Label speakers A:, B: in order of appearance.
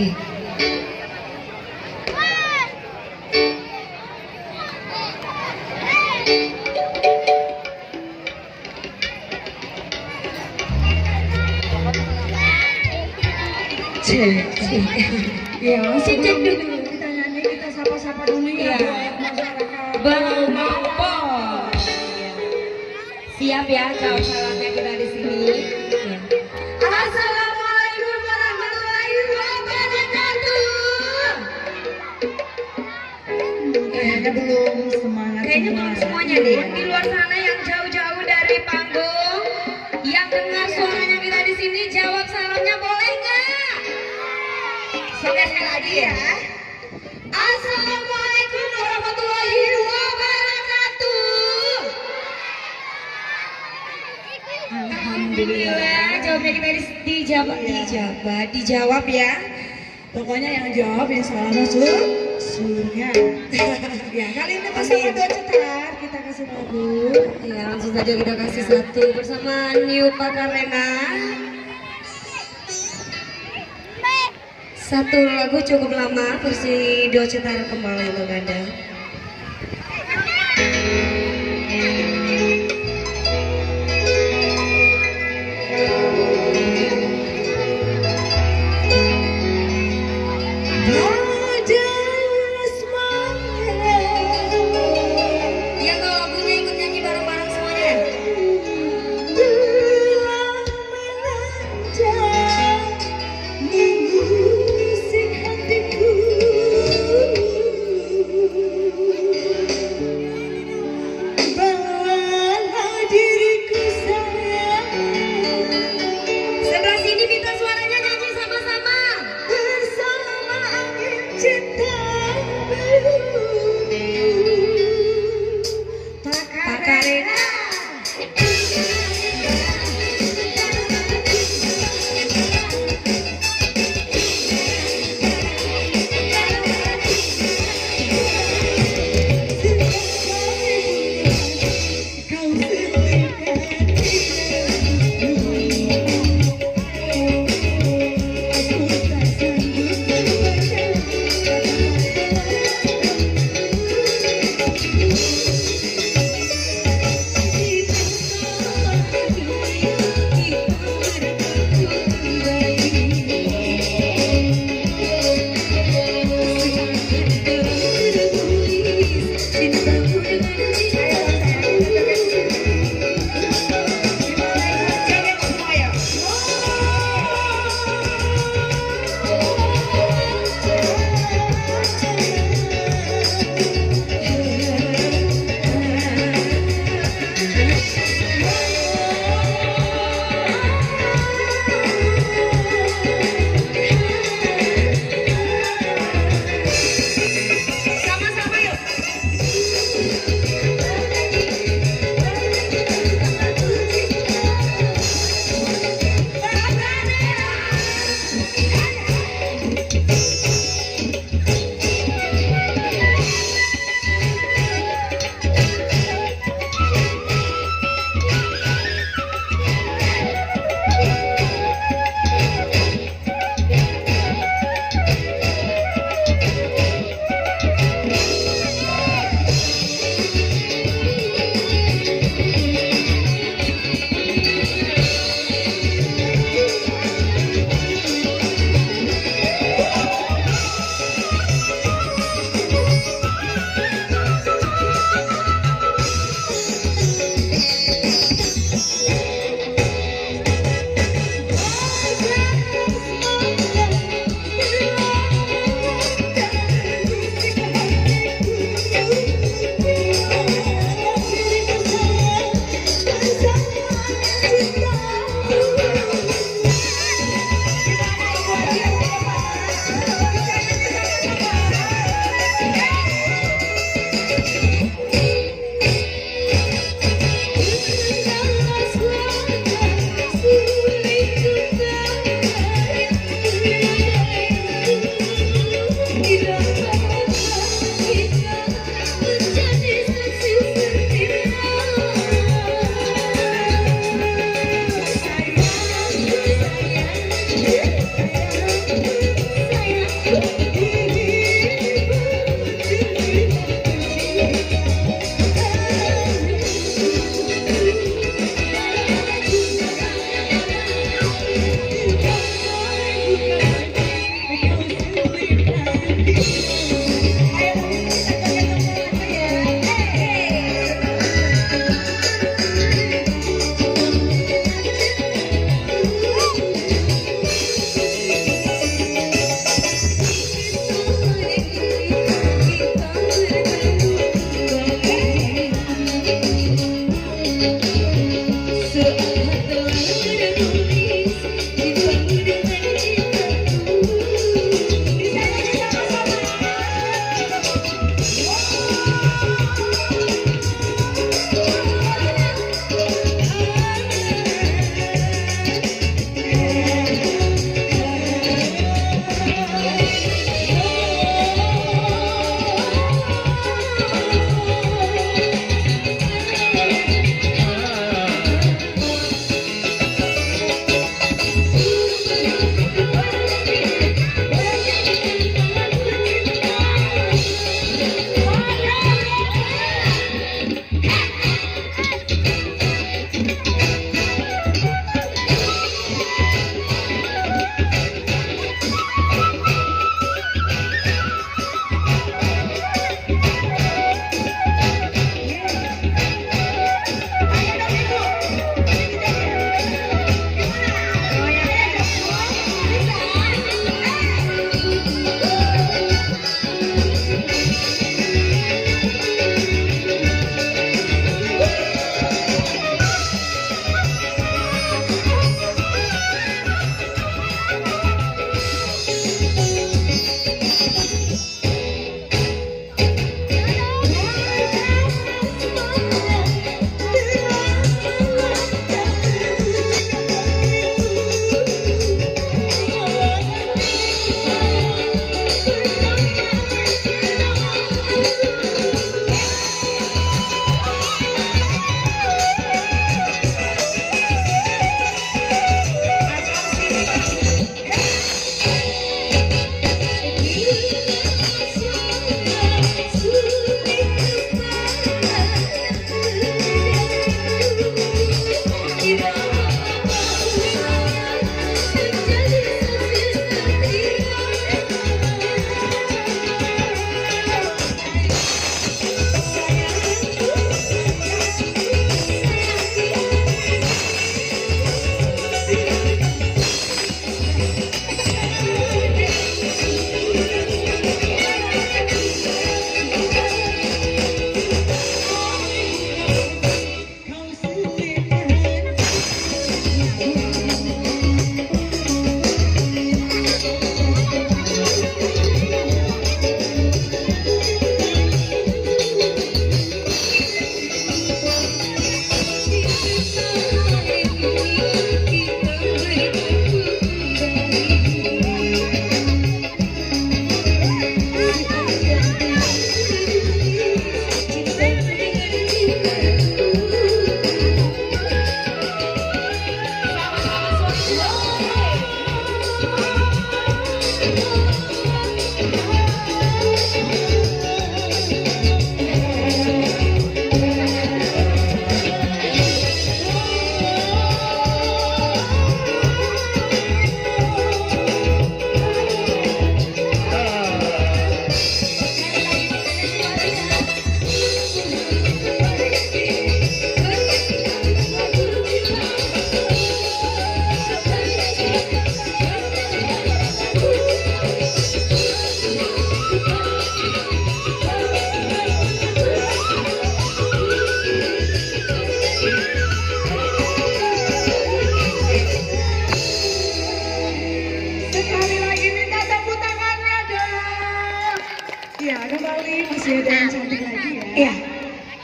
A: Ya, langsung cek dulu kita nyanyi, kita sapa-sapa dulu ya buat masyarakat.
B: Bang Mampo. Siap ya, jawab salamnya kita di sini. Ya.
A: Assalamualaikum warahmatullahi wabarakatuh. Kayaknya belum semangat.
B: Kayaknya belum semuanya deh. Di luar sana yang jauh-jauh dari panggung, yang dengar suaranya kita di sini, jawab salamnya boleh nggak? Sekali lagi ya.
A: Assalamualaikum warahmatullahi wabarakatuh.
B: Alhamdulillah, jawabnya kita dijawab ya.
A: Pokoknya yang jawab insya Allah masuk surga. Ya, kali ini bersama Dua Cetar kita kasih lagu.
B: Ya, langsung saja kita kasih satu bersama New Pakarena. Satu lagu cukup lama, versi Dua Cetar kembali untuk Anda. Ya, kalau lagunya ikut nyanyi bareng-bareng semuanya.
A: Sekali lagi minta tepuk tangannya dong. Ya, kembali masih ada yang cantik lagi ya.
B: Iya.